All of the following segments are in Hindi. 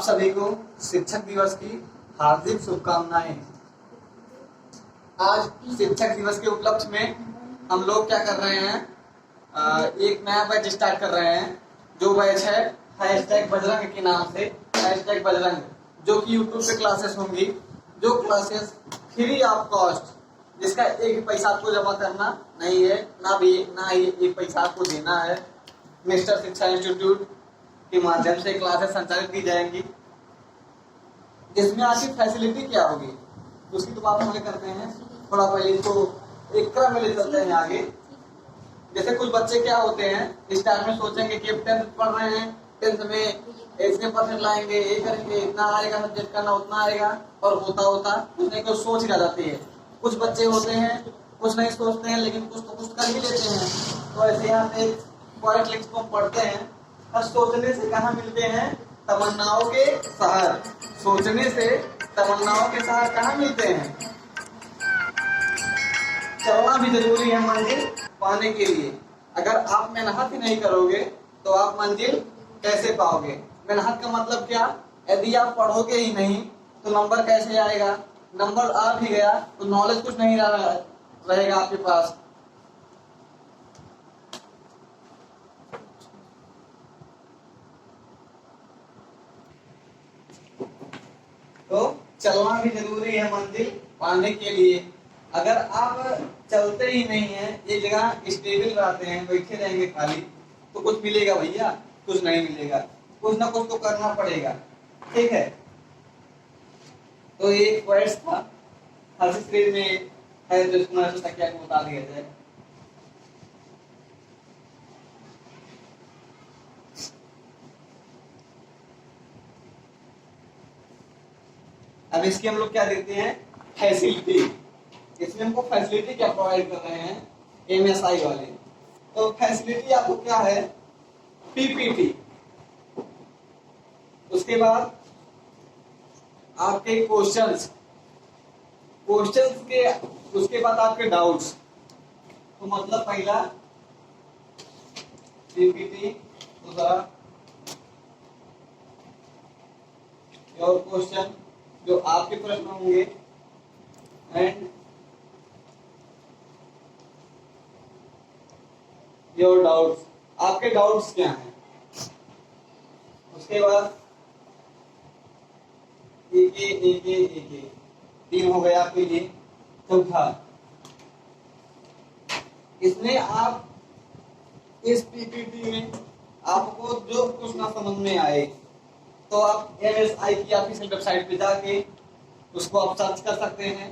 सभी को शिक्षक दिवस की हार्दिक शुभकामनाएं। आज शिक्षक दिवस के उपलक्ष्य में हम लोग क्या कर रहे हैं, एक नया बैच स्टार्ट कर रहे हैं। जो बैच है #बजरंग के नाम से, #बजरंग, जो कि यूट्यूब पे क्लासेस होंगी, जो क्लासेस फ्री ऑफ कॉस्ट, जिसका एक पैसा आपको जमा करना नहीं है, ना ही एक पैसा आपको देना है। मिस्टर शिक्षा इंस्टीट्यूट के माध्यम से क्लासेस संचालित की जाएंगी। इसमें आपकी फैसिलिटी क्या होगी उसकी तो बात हम करते हैं। थोड़ा पहले इसको एक क्रम में ले चलते हैं आगे। जैसे कुछ बच्चे क्या होते हैं, स्टार्ट में सोचेंगे कि 10th पढ़ रहे हैं, 10th में इतने परसेंट लाएंगे, ये करेंगे, इतना आएगा, सब्जेक्ट करना उतना आएगा, और होता कुछ नहीं कुछ सोच ही रह जाती है। कुछ बच्चे होते हैं कुछ नहीं सोचते हैं, लेकिन कुछ तो कुछ कर ही लेते हैं। तो ऐसे यहाँ पे पॉइंट लिंक्स को हम पढ़ते हैं। सोचने से कहाँ मिलते हैं, तमन्नाओं के शहर। सोचने से तमन्नाओं के शहर कहाँ मिलते हैं। चलना भी जरूरी है मंजिल पाने के लिए। अगर आप मेहनत ही नहीं करोगे तो आप मंजिल कैसे पाओगे। मेहनत का मतलब क्या, यदि आप पढ़ोगे ही नहीं तो नंबर कैसे आएगा। नंबर आ भी गया तो नॉलेज कुछ नहीं रहेगा आपके पास। तो चलना भी जरूरी है मंजिल पाने के लिए। अगर आप चलते ही नहीं है, एक जगह स्टेबल रहते हैं, बैठे रहेंगे खाली, तो कुछ मिलेगा भैया, कुछ नहीं मिलेगा। कुछ ना कुछ तो करना पड़ेगा, ठीक है। तो ये वर्ड्स था, हर स्क्रीन में है, जो इसको क्या को बता दिया जाए। अब इसकी हम लोग क्या देते हैं, फैसिलिटी। इसमें हमको फैसिलिटी क्या प्रोवाइड कर रहे हैं, MSI वाले। तो फैसिलिटी आपको क्या है, PPT, उसके बाद आपके क्वेश्चंस के, उसके बाद आपके डाउट्स। तो मतलब पहला PPT, दूसरा योर क्वेश्चन, जो आपके प्रश्न होंगे, एंड योर डाउट्स, आपके डाउट्स क्या हैं। उसके बाद एक 3 हो गया आपके लिए। चौथा, इसमें आप इस PPT में आपको जो कुछ ना समझ में आए तो आप MSI की ऑफिशियल वेबसाइट पे जाके उसको आप सर्च कर सकते हैं।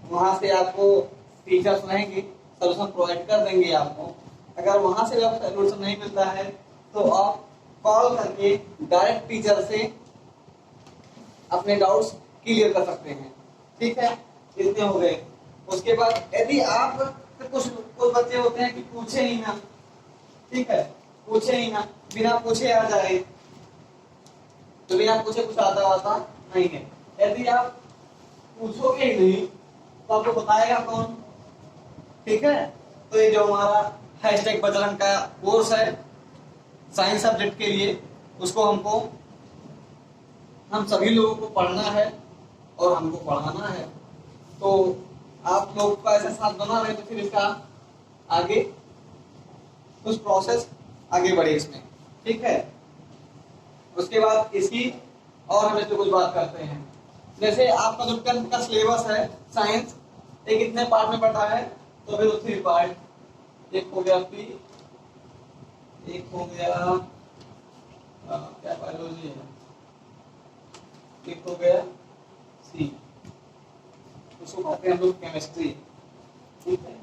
वहां से आपको टीचर्स रहेंगे, सॉल्यूशन प्रोवाइड कर देंगे आपको। अगर वहां से सॉल्यूशन नहीं मिलता है तो आप कॉल करके डायरेक्ट टीचर से अपने डाउट्स क्लियर कर सकते हैं, ठीक है। इतने हो गए। उसके बाद यदि आप कुछ बच्चे होते हैं कि पूछे ही ना, ठीक है, पूछे ही ना, बिना पूछे आ जाए, तो बिना पूछे कुछ आता नहीं है। यदि आप पूछोगे ही नहीं तो आपको बताएगा कौन, ठीक है। तो ये जो हमारा #बजरंग का कोर्स है साइंस सब्जेक्ट के लिए, उसको हम सभी लोगों को पढ़ना है और हमको पढ़ाना है। तो आप लोग का ऐसा साथ बना रहे तो फिर इसका आगे कुछ प्रोसेस आगे बढ़े इसमें, ठीक है। उसके बाद इसकी और हम इसमें कुछ बात करते हैं। जैसे आपका जो 10th का सिलेबस है साइंस, एक कितने पार्ट में बढ़ा है, तो फिर 3 पार्ट। एक हो गया P, एक हो गया क्या बायोलॉजी है, एक हो गया C, उसको कहते हैं हम लोग केमिस्ट्री, ठीक है।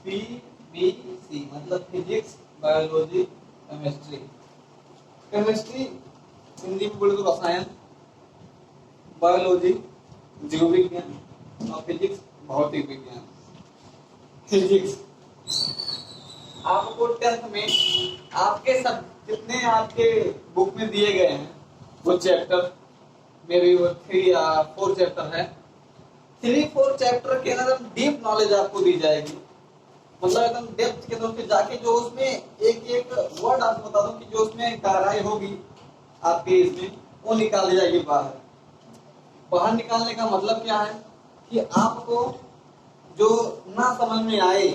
PBC मतलब physics, biology, chemistry. Chemistry Hindi में बोले तो रसायन, बायोलॉजी जीव विज्ञान, और फिजिक्स भौतिक विज्ञान। फिजिक्स आपको 10th में आपके सब जितने आपके बुक में दिए गए हैं वो चैप्टर, मेरी वो 3 या 4 चैप्टर है। 3-4 चैप्टर के अंदर डीप नॉलेज आपको दी जाएगी। मतलब एकदम डेप्थ के अंदर जाके जो उसमें एक वर्ड आपको बता दूं कि जो उसमें गहराई होगी आपके इसमें वो निकाल दी जाएगी बाहर। बाहर निकालने का मतलब क्या है कि आपको जो ना समझ में आए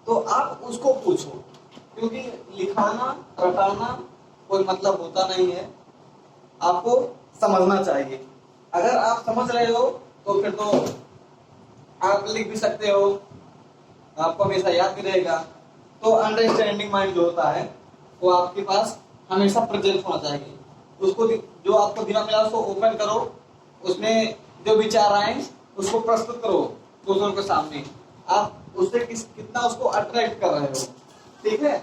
तो आप उसको पूछो, क्योंकि लिखाना रटाना कोई मतलब होता नहीं है, आपको समझना चाहिए। अगर आप समझ रहे हो तो फिर तो आप लिख भी सकते हो, आपको हमेशा याद भी रहेगा। तो अंडरस्टैंडिंग माइंड जो होता है वो आपके पास हमेशा प्रेजेंट होना चाहिए। उसको जो आपको दिमाग मिला उसको ओपन करो, उसमें जो विचार आए उसको प्रस्तुत करो दूसरों के सामने। आप उससे कितना उसको अट्रैक्ट कर रहे हो, ठीक है।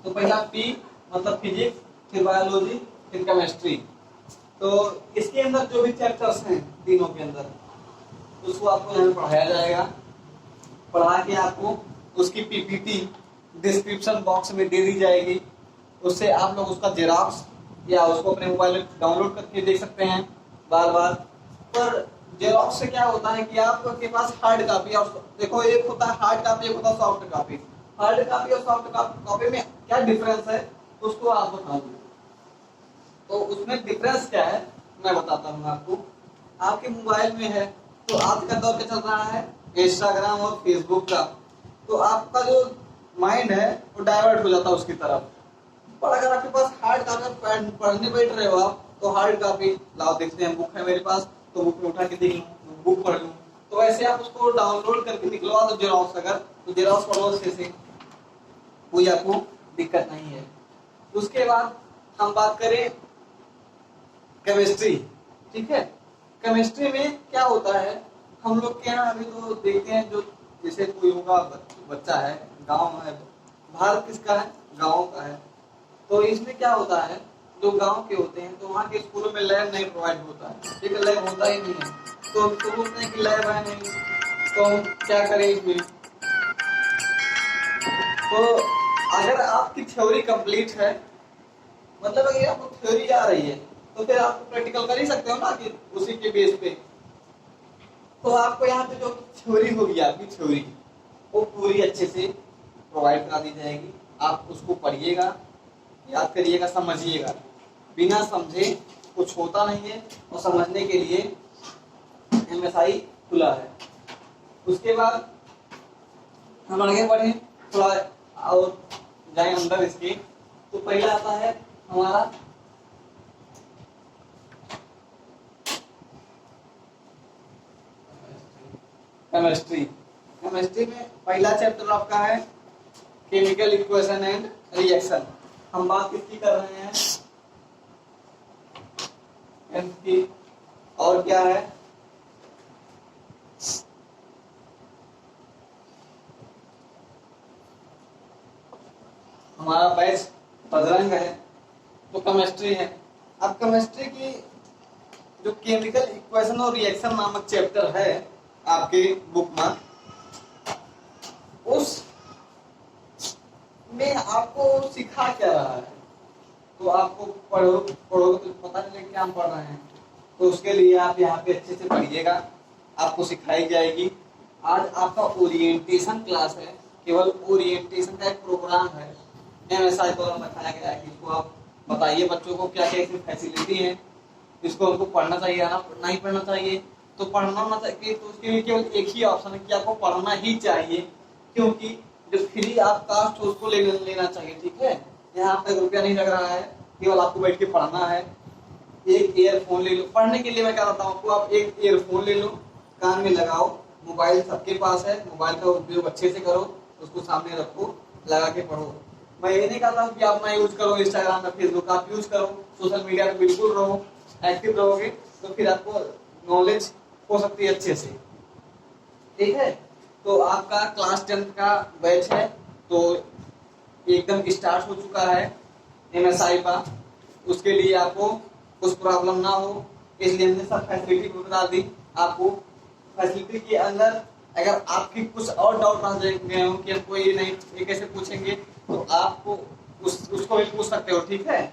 तो पहला पी मतलब फिजिक्स, फिर बायोलॉजी, फिर केमिस्ट्री। तो इसके अंदर जो भी चैप्टर्स हैं तीनों के अंदर उसको आपको यहाँ पढ़ाया जाएगा। पढ़ा के आपको उसकी पीपीटी डिस्क्रिप्शन बॉक्स में दे दी जाएगी। उससे आप लोग उसका जेरॉक्स या उसको अपने मोबाइल में डाउनलोड करके देख सकते हैं बार बार। पर जेरॉक्स से क्या होता है कि आपके पास हार्ड कॉपी, और देखो एक होता है हार्ड कॉपी, एक होता है सॉफ्ट कॉपी। हार्ड कॉपी और सॉफ्ट कॉपी में क्या डिफरेंस है उसको आप बताओगे। तो उसमें डिफरेंस क्या है मैं बताता हूँ आपको। आपके मोबाइल में है तो आज का दौर क्या चल रहा है, इंस्टाग्राम और फेसबुक का, तो आपका जो माइंड है वो डाइवर्ट हो जाता है उसकी तरफ। पर अगर आपके पास हार्ड कॉपी पढ़ने बैठ रहे हो आप, तो हार्ड कॉपी लाओ, देखते हैं बुक है मेरे पास तो बुक में उठा के देख लूँ, बुक पढ़ लूँ। तो ऐसे आप उसको डाउनलोड करके निकलवा दो जेरॉक्स, अगर तो जेरॉक्स पढ़ो अच्छे से, कोई आपको दिक्कत नहीं है। उसके बाद हम बात करें केमिस्ट्री, ठीक है। केमिस्ट्री में क्या होता है, हम लोग के यहाँ अभी तो देखते हैं जो जैसे कोई होगा बच्चा है, गांव है, भारत किसका है, गांव का है। तो इसमें क्या होता है, जो गांव के होते हैं तो वहाँ के स्कूलों में लैब नहीं प्रोवाइड होता है, ठीक है, लैब होता ही नहीं है। तो बोलते हैं कि लैब है नहीं, तो हम क्या करें इसमें। तो अगर आपकी थ्योरी कंप्लीट है, मतलब अगर आपको थ्योरी आ रही है तो फिर आप प्रैक्टिकल कर ही सकते हो ना कि उसी के बेस पे। तो आपको यहाँ पे जो थ्योरी होगी आपकी थ्योरी वो पूरी अच्छे से प्रोवाइड करा दी जाएगी। आप उसको पढ़िएगा, याद करिएगा, समझिएगा। बिना समझे कुछ होता नहीं है, और समझने के लिए एमएसआई खुला है। उसके बाद हम आगे बढ़े थोड़ा और जाए अंदर इसके, तो पहला आता है हमारा केमिस्ट्री। केमिस्ट्री में पहला चैप्टर आपका है केमिकल इक्वेशन एंड रिएक्शन। हम बात किसकी कर रहे हैं, की। और क्या है, हमारा बैच बजरंग है तो केमिस्ट्री है। अब केमिस्ट्री की जो केमिकल इक्वेशन और रिएक्शन नामक चैप्टर है आपके बुक में, उस में आपको सिखा क्या रहा है। तो आपको पढ़ोगे तो पता चले क्या हम पढ़ रहे हैं। तो उसके लिए आप यहाँ पे अच्छे से पढ़िएगा, आपको सिखाई जाएगी। आज आपका ओरिएंटेशन क्लास है, केवल ओरिएंटेशन का एक प्रोग्राम है। एमएसआई द्वारा बताया गया है कि इसको आप बताइए बच्चों को क्या क्या इसमें फैसिलिटी है, इसको हमको पढ़ना चाहिए या नहीं पढ़ना चाहिए। तो पढ़ना ना चाहिए तो उसके लिए केवल एक ही ऑप्शन है कि आपको पढ़ना ही चाहिए, क्योंकि जो फ्री आप कास्ट हो उसको लेना चाहिए, ठीक है। यहाँ पे रुपया नहीं लग रहा है, केवल आपको बैठ के पढ़ना है। एक ईयरफोन ले लो, पढ़ने के लिए मैं क्या बताता हूँ आपको, आप एक ईयरफोन ले लो, कान में लगाओ, मोबाइल सबके पास है, मोबाइल का उपयोग अच्छे से करो, उसको सामने रखो, लगा के पढ़ो। मैं ये नहीं कहता हूँ कि आप ना यूज करो इंस्टाग्राम या फेसबुक, आप यूज करो, सोशल मीडिया पे बिल्कुल रहो, एक्टिव रहोगे तो फिर आपको नॉलेज हो सकती है अच्छे से, ठीक है। तो आपका क्लास 10th का बैच है तो एकदम स्टार्ट हो चुका है एमएसआई का। उसके लिए आपको कुछ प्रॉब्लम ना हो इसलिए हमने सब फैसिलिटी बता दी आपको। फैसिलिटी के अंदर अगर आपकी कुछ और डाउट रह गए हो कि हमको ये नहीं ये कैसे पूछेंगे, तो आपको उसको भी पूछ सकते हो, ठीक है।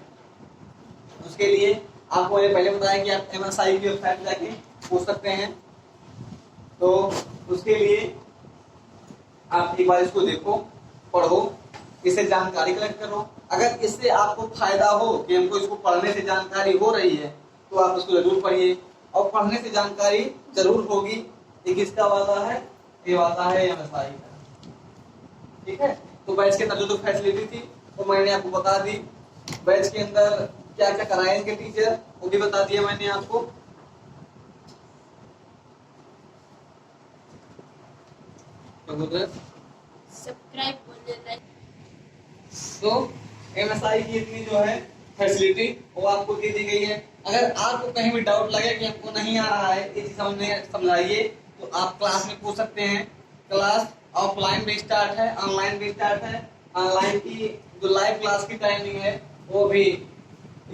उसके लिए आपको मैंने पहले बताया कि आप एमएसआई की वेबसाइट जाके पूछ सकते हैं। तो उसके लिए आप एक बार इसको देखो, पढ़ो, इससे जानकारी कलेक्ट करो। अगर इससे आपको फायदा हो कि हमको इसको पढ़ने से जानकारी हो रही है तो आप उसको जरूर पढ़िए, और पढ़ने से जानकारी जरूर होगी। ये किसका वादा है? ये वादा है एमएसआई का। ठीक है, तो बैच के अंदर जो फैसिलिटी थी वो मैंने आपको बता दी। बैच के अंदर क्या क्या कराएंगे टीचर वो भी बता दिया मैंने आपको। सब्सक्राइब बोलिए। तो एमएसआई की इतनी जो है फैसिलिटी वो आपको दे दी गई है। अगर आपको कहीं भी डाउट लगे कि हमको नहीं आ रहा है ये चीज समझाइए तो आप क्लास में पूछ सकते हैं। क्लास ऑफलाइन भी स्टार्ट है, ऑनलाइन भी स्टार्ट है। ऑनलाइन की जो लाइव क्लास की टाइमिंग है वो भी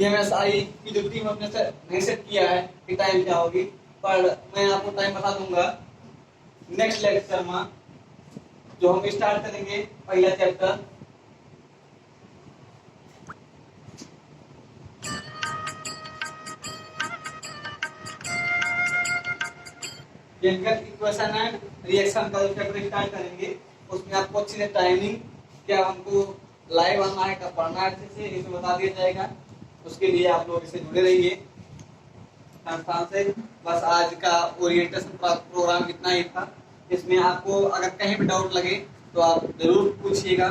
एमएसआई की जो टीम अपने से नहीं सेट किया है कि टाइम क्या होगी, पर मैं आपको टाइम बता दूंगा नेक्स्ट लेक्चर में जो हम स्टार्ट करेंगे पहला chapter. Chemical equation and reaction का जो चैप्टर स्टार्ट करेंगे उसमें आपको अच्छी से टाइमिंग क्या हमको लाइव आना है कब पढ़ना है अच्छे से इसे बता दिया जाएगा। उसके लिए आप लोग इससे जुड़े रहिए संस्थान से। बस आज का ओरिएंटेशन प्रोग्राम इतना ही था। इसमें आपको अगर कहीं भी डाउट लगे तो आप जरूर पूछिएगा।